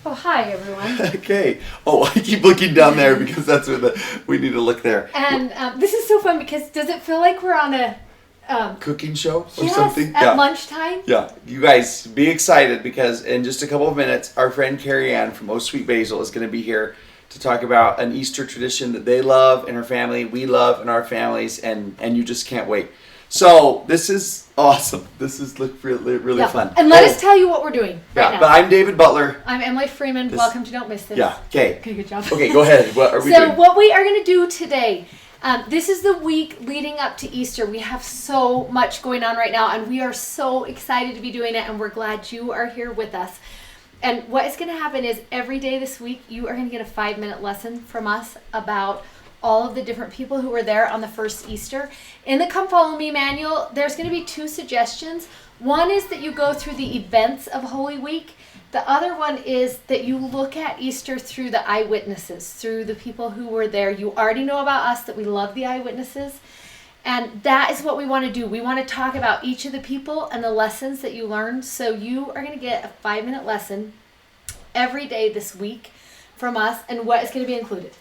Oh, hi, everyone. Okay. Oh, I keep looking down there because that's where we need to look there. And this is so fun because does it feel like we're on a... Cooking show or yes, something? at lunchtime? Yeah. You guys be excited because in just a couple of minutes, our friend Carriane from Oh Sweet Basil is going to be here to talk about an Easter tradition that they love in her family, we love in our families, and you just can't wait. So this is awesome. This is really fun. And let us tell you what we're doing right now. But I'm David Butler. I'm Emily Freeman. Welcome to Don't Miss This. Yeah. Okay. Okay, good job. Okay, go ahead. What are we doing? So what we are going to do today, this is the week leading up to Easter. We have so much going on right now, and we are so excited to be doing it, and we're glad you are here with us. And what is going to happen is every day this week, you are going to get a 5-minute lesson from us about all of the different people who were there on the first Easter. In the Come Follow Me manual, there's going to be 2 suggestions. One is that you go through the events of Holy Week. The other one is that you look at Easter through the eyewitnesses, through the people who were there. You already know about us that we love the eyewitnesses. And that is what we want to do. We want to talk about each of the people and the lessons that you learned. So you are going to get a 5-minute lesson every day this week from us, and what is going to be included.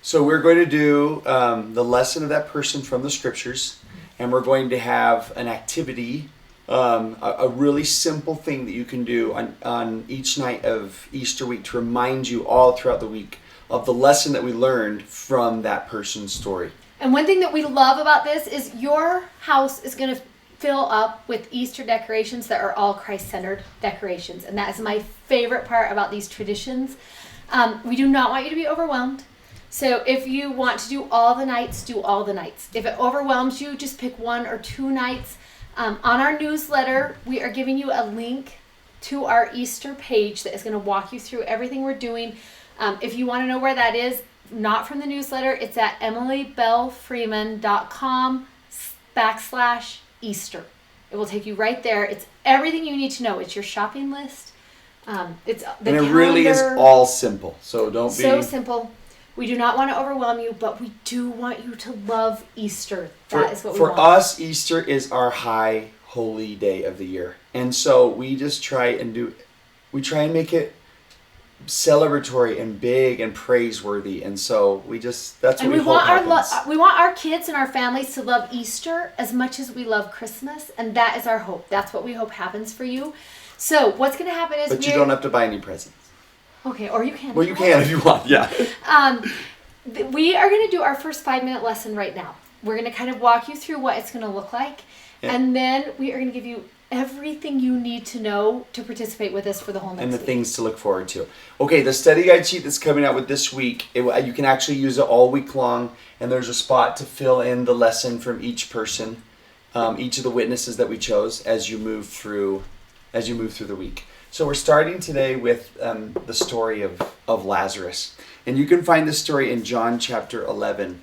So we're going to do the lesson of that person from the scriptures, and we're going to have an activity, a really simple thing that you can do on each night of Easter week to remind you all throughout the week of the lesson that we learned from that person's story. And one thing that we love about this is your house is going to fill up with Easter decorations that are all Christ-centered decorations. And that is my favorite part about these traditions. We do not want you to be overwhelmed. So if you want to do all the nights, do all the nights. If it overwhelms you, just pick 1 or 2 nights. On our newsletter, we are giving you a link to our Easter page that is going to walk you through everything we're doing. If you want to know where that is, not from the newsletter, it's at emilybellfreeman.com/Easter. It will take you right there. It's everything you need to know. It's your shopping list. It's the calendar. And it really is all simple. So don't be... So simple. We do not want to overwhelm you, but we do want you to love Easter. That is what we want. For us, Easter is our high holy day of the year. And so we just try and make it celebratory and big and praiseworthy. And so that's what we hope happens. We want our kids and our families to love Easter as much as we love Christmas. And that is our hope. That's what we hope happens for you. So what's going to happen is... But you don't have to buy any presents. Okay, or you can. Well, you can if you want, yeah. We are going to do our first 5-minute lesson right now. We're going to kind of walk you through what it's going to look like. Yeah. And then we are going to give you everything you need to know to participate with us for the whole next week. And the things to look forward to. Okay, the study guide sheet that's coming out with this week, you can actually use it all week long. And there's a spot to fill in the lesson from each person, each of the witnesses that we chose as you move through the week. So we're starting today with the story of Lazarus. And you can find this story in John chapter 11.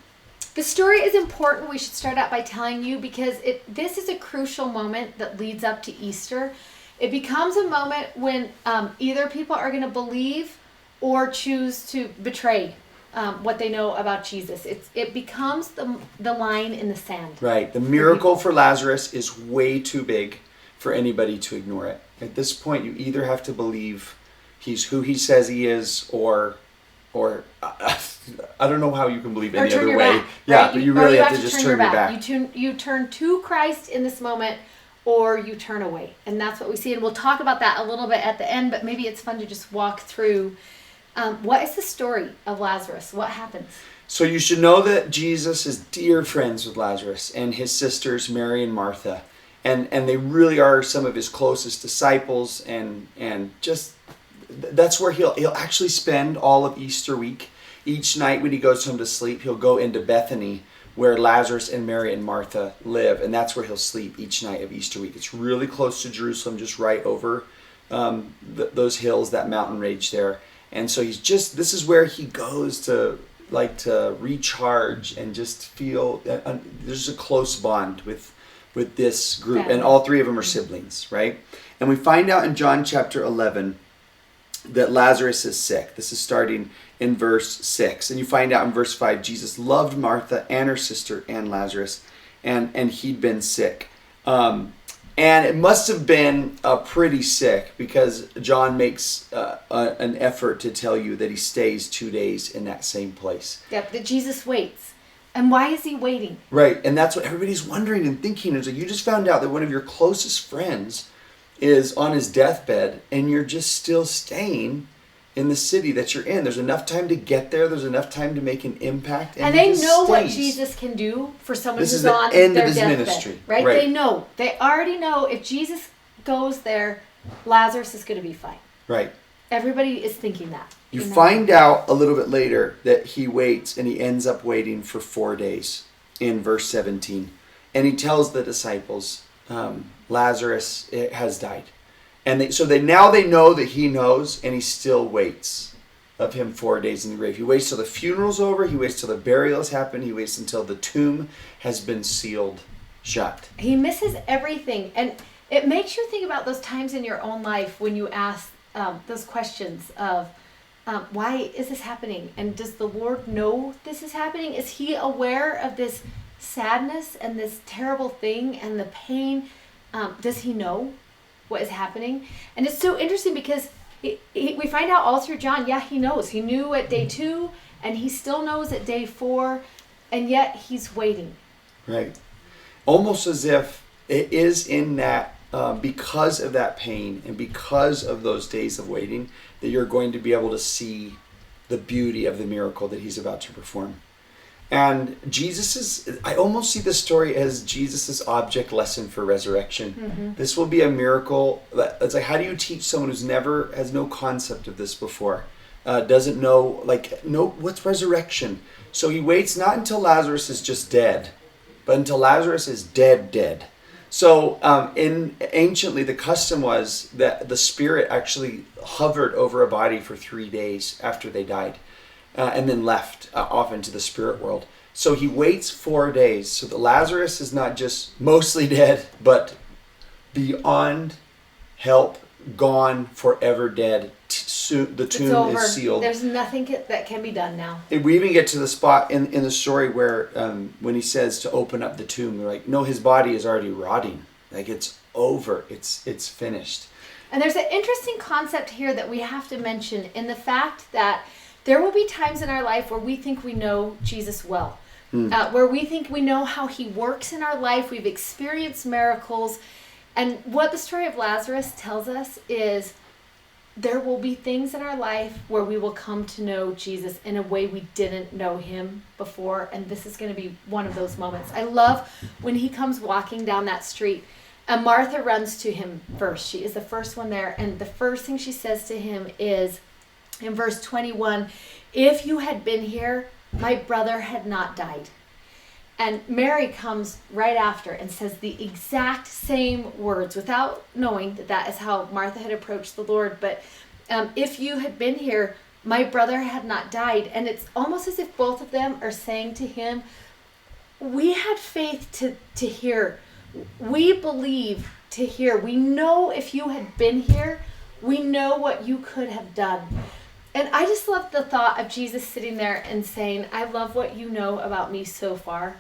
The story is important. We should start out by telling you because this is a crucial moment that leads up to Easter. It becomes a moment when either people are going to believe or choose to betray what they know about Jesus. It becomes the line in the sand. Right. The miracle for Lazarus is way too big for anybody to ignore it. At this point, you either have to believe he's who he says he is, or I don't know how you can believe any other way. Back, yeah, right? But you really have to just turn your back. You turn to Christ in this moment, or you turn away, and that's what we see. And we'll talk about that a little bit at the end. But maybe it's fun to just walk through. What is the story of Lazarus? What happens? So you should know that Jesus is dear friends with Lazarus and his sisters Mary and Martha. And they really are some of his closest disciples, and just that's where he'll actually spend all of Easter week. Each night when he goes home to sleep, he'll go into Bethany where Lazarus and Mary and Martha live, and that's where he'll sleep each night of Easter week. It's really close to Jerusalem, just right over those hills, that mountain range there. And so this is where he goes to recharge and just feel there's a close bond with this group. And all 3 of them are siblings, right? And we find out in John chapter 11 that Lazarus is sick. This is starting in verse 6. And you find out in verse 5, Jesus loved Martha and her sister and Lazarus, and he'd been sick. And it must have been pretty sick, because John makes an effort to tell you that he stays 2 days in that same place. Yep, that Jesus waits. And why is he waiting? Right, and that's what everybody's wondering and thinking. Is like, you just found out that one of your closest friends is on his deathbed, and you're just still staying in the city that you're in. There's enough time to get there. There's enough time to make an impact. And they know what Jesus can do for someone who's on the end their of his deathbed. ministry. Right? They know. They already know if Jesus goes there, Lazarus is going to be fine. Right. Everybody is thinking that. You find out a little bit later that he waits, and he ends up waiting for 4 days in verse 17. And he tells the disciples, Lazarus has died. And so now they know that he knows, and he still waits of him 4 days in the grave. He waits till the funeral's over. He waits till the burial has happened. He waits until the tomb has been sealed shut. He misses everything. And it makes you think about those times in your own life when you ask those questions of, why is this happening? And does the Lord know this is happening? Is he aware of this sadness and this terrible thing and the pain? Does he know what is happening? And it's so interesting because we find out all through John, he knows. He knew at day 2, and he still knows at day 4, and yet he's waiting. Right. Almost as if it is in that, because of that pain and because of those days of waiting, that you're going to be able to see the beauty of the miracle that he's about to perform. And I almost see this story as Jesus's object lesson for resurrection. Mm-hmm. This will be a miracle. It's like, how do you teach someone who's has no concept of this before? Doesn't know, what's resurrection? So he waits not until Lazarus is just dead, but until Lazarus is dead. So anciently, the custom was that the spirit actually hovered over a body for 3 days after they died. And then left off into the spirit world. So he waits 4 days, so that Lazarus is not just mostly dead, but beyond help, gone, forever dead. The tomb is sealed. There's nothing that can be done now. And we even get to the spot in the story where when he says to open up the tomb, they're like, no, his body is already rotting. Like, it's over. It's finished. And there's an interesting concept here that we have to mention in the fact that there will be times in our life where we think we know Jesus well, where we think we know how he works in our life. We've experienced miracles. And what the story of Lazarus tells us is there will be things in our life where we will come to know Jesus in a way we didn't know him before. And this is going to be one of those moments. I love when he comes walking down that street, and Martha runs to him first. She is the first one there. And the first thing she says to him is, in verse 21, if you had been here, my brother had not died. And Mary comes right after and says the exact same words without knowing that is how Martha had approached the Lord. But if you had been here, my brother had not died. And it's almost as if both of them are saying to him, we had faith to hear. We believe to hear. We know if you had been here, we know what you could have done. And I just love the thought of Jesus sitting there and saying, I love what you know about me so far.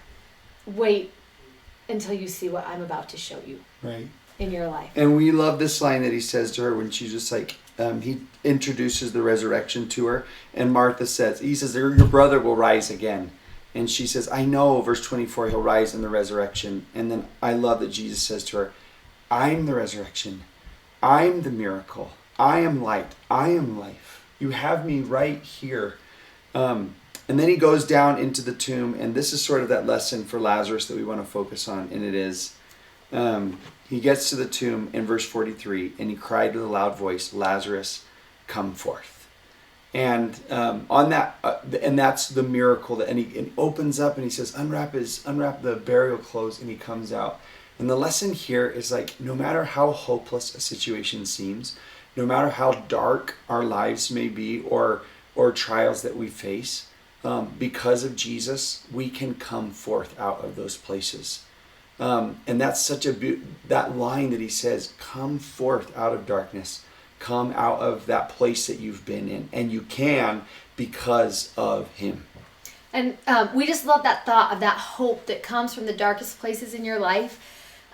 Wait until you see what I'm about to show you in your life. And we love this line that he says to her when she's just like, he introduces the resurrection to her. And Martha says, he says, your brother will rise again. And she says, I know, verse 24, he'll rise in the resurrection. And then I love that Jesus says to her, I'm the resurrection. I'm the miracle. I am light. I am life. You have me right here. And then he goes down into the tomb, and this is sort of that lesson for Lazarus that we want to focus on, and it is, he gets to the tomb in verse 43, and he cried with a loud voice, Lazarus, come forth. And and that's the miracle and he opens up and he says, unwrap the burial clothes, and he comes out. And the lesson here is like, no matter how hopeless a situation seems, no matter how dark our lives may be or trials that we face, because of Jesus, we can come forth out of those places. And that's such that line that he says, come forth out of darkness, come out of that place that you've been in, and you can because of him. And we just love that thought of that hope that comes from the darkest places in your life.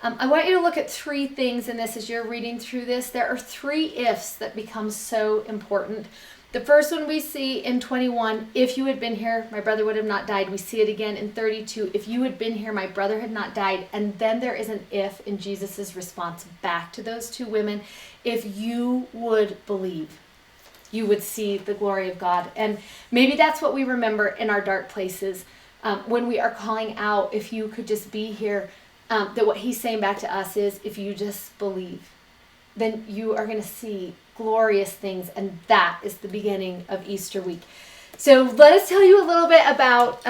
I want you to look at 3 things in this as you're reading through this. There are 3 ifs that become so important. The first one we see in 21, if you had been here, my brother would have not died. We see it again in 32, if you had been here, my brother had not died. And then there is an if in Jesus' response back to those 2 women. If you would believe, you would see the glory of God. And maybe that's what we remember in our dark places when we are calling out, if you could just be here, that what he's saying back to us is, if you just believe, then you are going to see glorious things, and that is the beginning of Easter week. So let us tell you a little bit about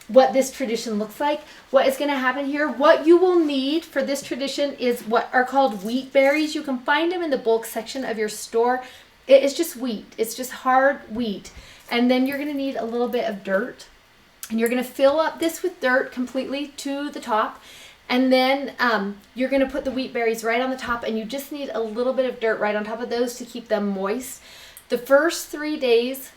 what this tradition looks like, what is going to happen here. What you will need for this tradition is what are called wheat berries. You can find them in the bulk section of your store. It is just wheat. It's just hard wheat. And then you're going to need a little bit of dirt, and you're going to fill up this with dirt completely to the top. And then you're going to put the wheat berries right on the top, and you just need a little bit of dirt right on top of those to keep them moist. The first 3 days,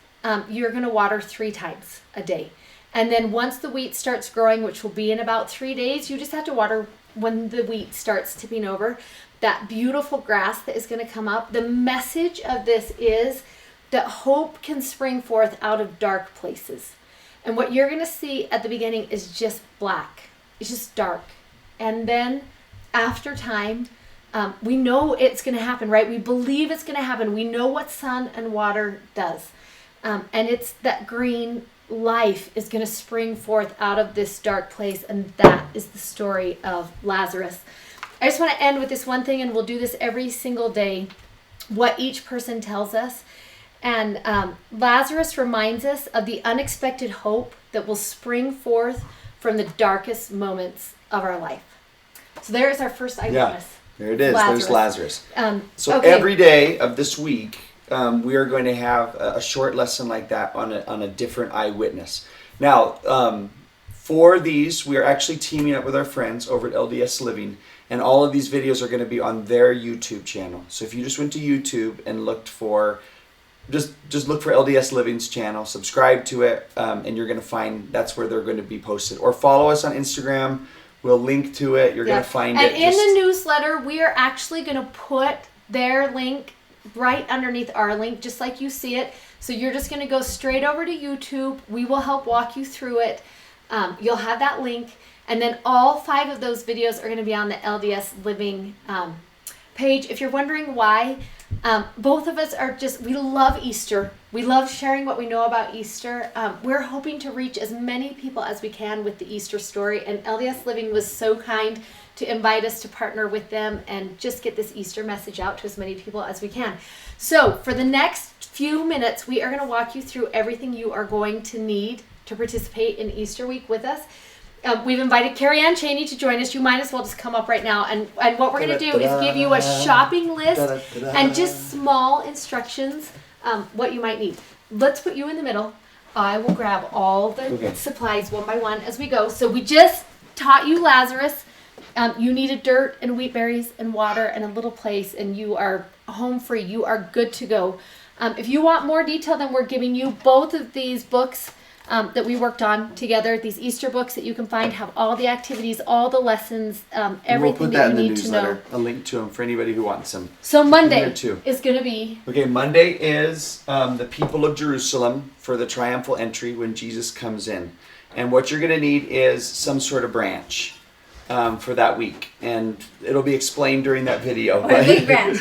you're going to water 3 times a day. And then once the wheat starts growing, which will be in about 3 days, you just have to water when the wheat starts tipping over. That beautiful grass that is going to come up. The message of this is that hope can spring forth out of dark places. And what you're going to see at the beginning is just black. It's just dark. And then after time, we know it's going to happen, right? We believe it's going to happen. We know what sun and water does. And it's that green life is going to spring forth out of this dark place. And that is the story of Lazarus. I just want to end with this one thing, and we'll do this every single day, what each person tells us. And Lazarus reminds us of the unexpected hope that will spring forth from the darkest moments of our life. So there is our first eyewitness. Yeah, there it is. There's Lazarus. So okay. Every day of this week, we are going to have a short lesson like that on a different eyewitness. Now, for these, we are actually teaming up with our friends over at LDS Living, and all of these videos are going to be on their YouTube channel. So if you just went to YouTube and looked for, just look for LDS Living's channel, subscribe to it, and you're going to find that's where they're going to be posted. Or follow us on Instagram. We'll link to it. You're going to find it. And in the newsletter, we are actually going to put their link right underneath our link, just like you see it. So you're just going to go straight over to YouTube. We will help walk you through it. You'll have that link. And then all 5 of those videos are going to be on the LDS Living page. If you're wondering why, both of us are we love Easter. We love sharing what we know about Easter. We're hoping to reach as many people as we can with the Easter story. And LDS Living was so kind to invite us to partner with them and just get this Easter message out to as many people as we can. So for the next few minutes, we are going to walk you through everything you are going to need to participate in Easter week with us. We've invited Carriane to join us. You might as well just come up right now. And what we're going to do is give you a shopping list and just small instructions, what you might need. Let's put you in the middle. I will grab all the supplies one by one as we go. So we just taught you Lazarus. You needed dirt and wheat berries and water and a little place, and you are home free. You are good to go. If you want more detail, then we're giving you both of these books that we worked on together. These Easter books that you can find have all the activities, all the lessons, everything that you need to know. A link to them for anybody who wants them. So Monday is going to be... Okay, Monday is the people of Jerusalem for the triumphal entry when Jesus comes in. And what you're going to need is some sort of branch for that week. And it'll be explained during that video. Or a big branch.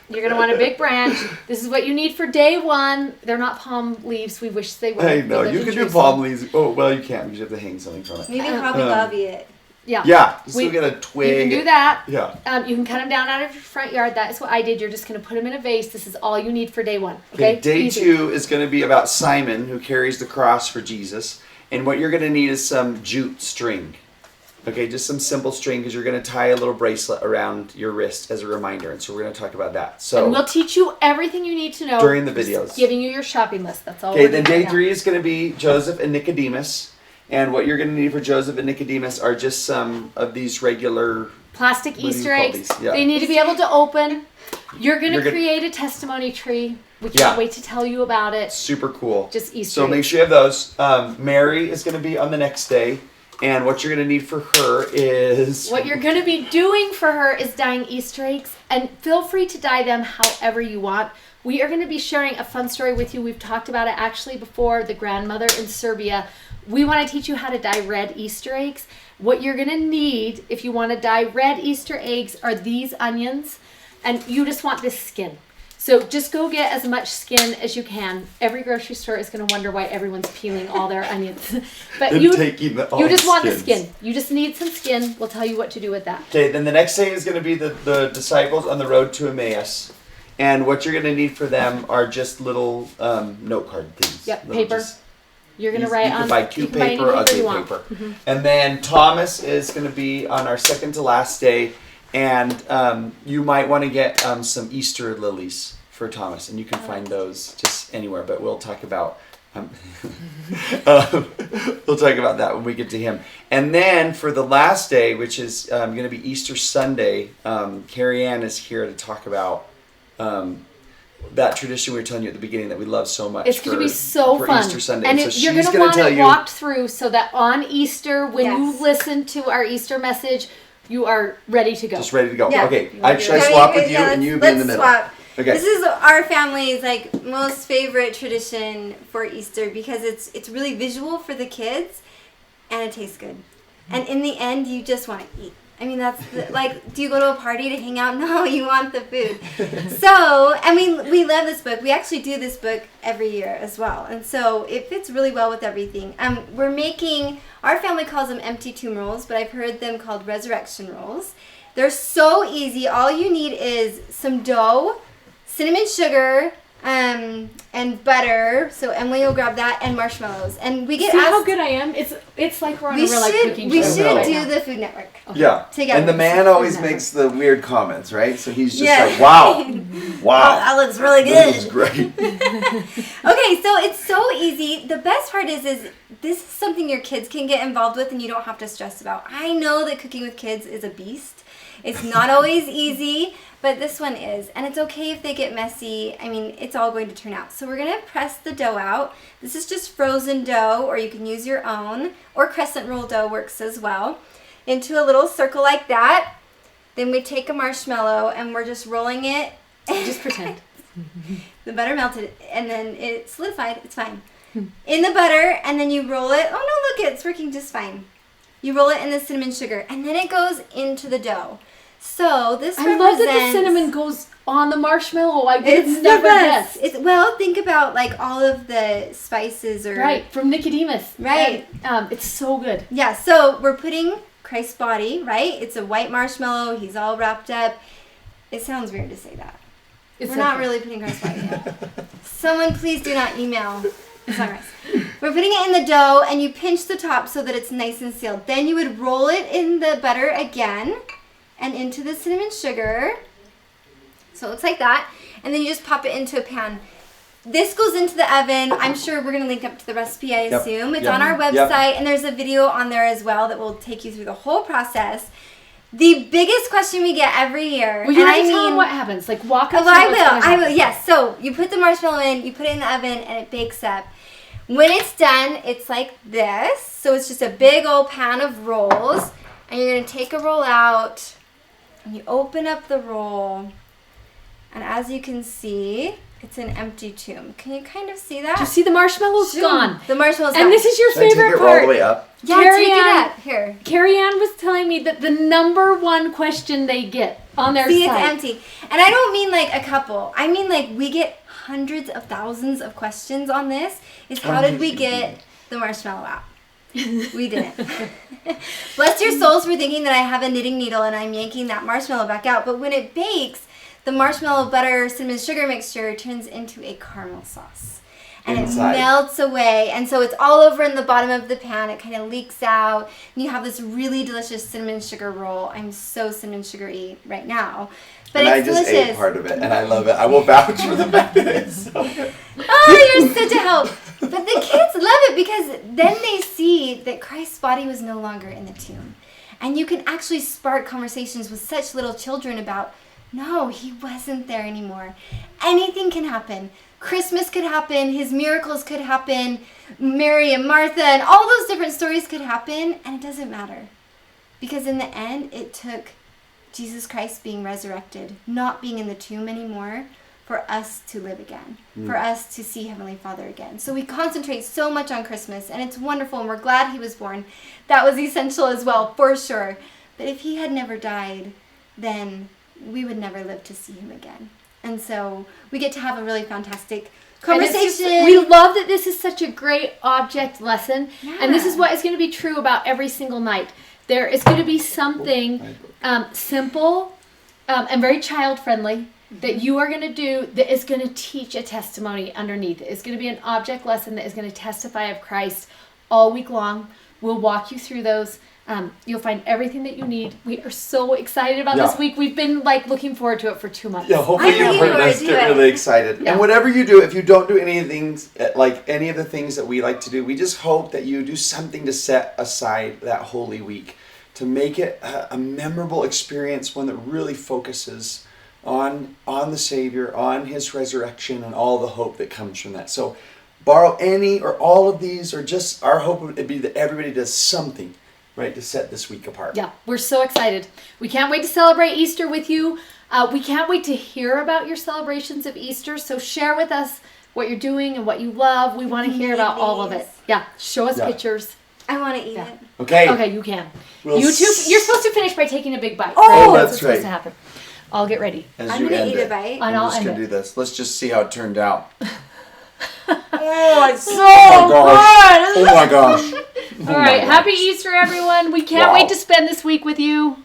You're going to want a big branch. This is what you need for day 1. They're not palm leaves. We wish they were. Hey, no, you can do palm leaves. Oh, well, you can't because you have to hang something from it. Maybe probably lobby it. Yeah. Yeah, still get a twig. You can do that. Yeah. You can cut them down out of your front yard. That is what I did. You're just going to put them in a vase. This is all you need for day 1. Okay. Day Easy. 2 is going to be about Simon, who carries the cross for Jesus. And what you're going to need is some jute string. Okay, just some simple string because you're going to tie a little bracelet around your wrist as a reminder. And so we're going to talk about that. So and we'll teach you everything you need to know during the videos. Just giving you your shopping list. That's all. Okay, then day 3 is going to be Joseph and Nicodemus. And what you're going to need for Joseph and Nicodemus are just some of these regular plastic Easter eggs. Yeah. They need to be able to open. You're going to create a testimony tree. We can't wait to tell you about it. Super cool. Just Easter So eggs. make sure you have those. Mary is going to be on the next day. And what you're going to need for her is... What you're going to be doing for her is dyeing Easter eggs. And feel free to dye them however you want. We are going to be sharing a fun story with you. We've talked about it actually before, the grandmother in Serbia. We want to teach you how to dye red Easter eggs. What you're going to need if you want to dye red Easter eggs are these onions. And you just want this skin. So just go get as much skin as you can. Every grocery store is going to wonder why everyone's peeling all their onions. But you just want the skin. You just need some skin. We'll tell you what to do with that. Okay, then the next thing is going to be the disciples on the road to Emmaus. And what you're going to need for them are just little note card things. Yep, little paper. You're going to write on... You can buy cute paper, ugly paper. Mm-hmm. And then Thomas is going to be on our second to last day. And you might want to get some Easter lilies for Thomas. And you can find those just anywhere. But we'll talk about... we'll talk about that when we get to him. And then for the last day, which is going to be Easter Sunday, Carriane is here to talk about... that tradition we were telling you at the beginning that we love so much. It's going to be so fun. Easter Sunday. And so you're going to want it walked through so that on Easter, when Yes. you listen to our Easter message, you are ready to go. Just ready to go. Yeah. Okay, should I swap with you and you be in the middle? Swap. Okay. This is our family's most favorite tradition for Easter because it's really visual for the kids and it tastes good. And in the end, you just want to eat. I mean, that's do you go to a party to hang out? No, you want the food. So, I mean, we love this book. We actually do this book every year as well. And so it fits really well with everything. We're making, our family calls them empty tomb rolls, but I've heard them called resurrection rolls. They're so easy. All you need is some dough, cinnamon sugar, and butter. So Emily will grab that and marshmallows. And we get See asked, how good I am? It's like we're on a real life cooking we show. should right do now. the Food Network. Okay. Yeah. Together. And the man always makes the weird comments, right? So he's just like, wow. wow. That looks really That good. looks great. Okay, so it's so easy. The best part is this is something your kids can get involved with and you don't have to stress about. I know that cooking with kids is a beast. It's not always easy, but this one is. And it's okay if they get messy. I mean, it's all going to turn out. So we're going to press the dough out. This is just frozen dough, or you can use your own, or crescent roll dough works as well, into a little circle like that. Then we take a marshmallow and we're just rolling it. Just pretend. The butter melted and then it solidified. It's fine. In the butter, and then you roll it. Oh no, look, it's working just fine. You roll it in the cinnamon sugar, and then it goes into the dough. So this I love that the cinnamon goes on the marshmallow. I would have never guessed. Well, think about all of the spices Right, from Nicodemus. Right. And, it's so good. Yeah, so we're putting Christ's body, right? It's a white marshmallow. He's all wrapped up. It sounds weird to say that. We're not really putting Christ's body in. Someone please do not email Sunrise. We're putting it in the dough, and you pinch the top so that it's nice and sealed. Then you would roll it in the butter again and into the cinnamon sugar. So it looks like that. And then you just pop it into a pan. This goes into the oven. I'm sure we're going to link up to the recipe, I assume. It's on our website, and there's a video on there as well that will take you through the whole process. The biggest question we get every year. Well, you have to tell them what happens. Walk us through I will. Yes. So you put the marshmallow in, you put it in the oven, and it bakes up. When it's done, it's like this. So it's just a big old pan of rolls. And you're going to take a roll out, and you open up the roll. And as you can see, it's an empty tomb. Can you kind of see that? Do you see the marshmallows gone? The marshmallows gone. And this is your favorite take it part. all the way up? Yeah, take it up. Here. Carriane was telling me that the number one question they get on their See, site. it's empty. And I don't mean a couple. I mean we get hundreds of thousands of questions on this. Is how did we get the marshmallow out? We didn't. Bless your souls for thinking that I have a knitting needle and I'm yanking that marshmallow back out. But when it bakes, the marshmallow, butter, cinnamon, sugar mixture turns into a caramel sauce. And Inside. It melts away. And so it's all over in the bottom of the pan. It kind of leaks out. And you have this really delicious cinnamon sugar roll. I'm so cinnamon sugary right now. But and it's I just delicious. ate part of it, and I love it. I will vouch for the fact that it's so good. Oh, you're such a help. But the kids love it because then they see that Christ's body was no longer in the tomb. And you can actually spark conversations with such little children about No, he wasn't there anymore. Anything can happen. Christmas could happen, his miracles could happen, Mary and Martha and all those different stories could happen, and it doesn't matter. Because in the end, it took Jesus Christ being resurrected, not being in the tomb anymore, for us to live again, for us to see Heavenly Father again. So we concentrate so much on Christmas, and it's wonderful, and we're glad he was born. That was essential as well, for sure. But if he had never died, then we would never live to see him again. And so we get to have a really fantastic conversation. We love that this is such a great object lesson. Yeah. And this is what is going to be true about every single night. There is going to be something simple and very child-friendly that you are going to do that is going to teach a testimony underneath. It's going to be an object lesson that is going to testify of Christ all week long. We'll walk you through those. You'll find everything that you need. We are so excited about this week. We've been looking forward to it for 2 months. Yeah, hopefully you've heard us get really excited. Yeah. And whatever you do, if you don't do any of the things, like any of the things that we like to do, we just hope that you do something to set aside that Holy Week, to make it a memorable experience, one that really focuses on the Savior, on his resurrection, and all the hope that comes from that. So borrow any or all of these, or just our hope would be that everybody does something, right, to set this week apart. Yeah, we're so excited. We can't wait to celebrate Easter with you. We can't wait to hear about your celebrations of Easter. So share with us what you're doing and what you love. We want to hear about all of it. Yeah, show us pictures. I want to eat it. Okay, you can. We'll You're supposed to finish by taking a big bite. Oh, right? that's what's right. supposed to happen. I'll get ready. As I'm you going end to eat it, a bite. And I'm I'll just end going to it. do this. Let's just see how it turned out. Oh, it's so Oh good. my gosh. All right, happy Easter, everyone. We can't wait to spend this week with you.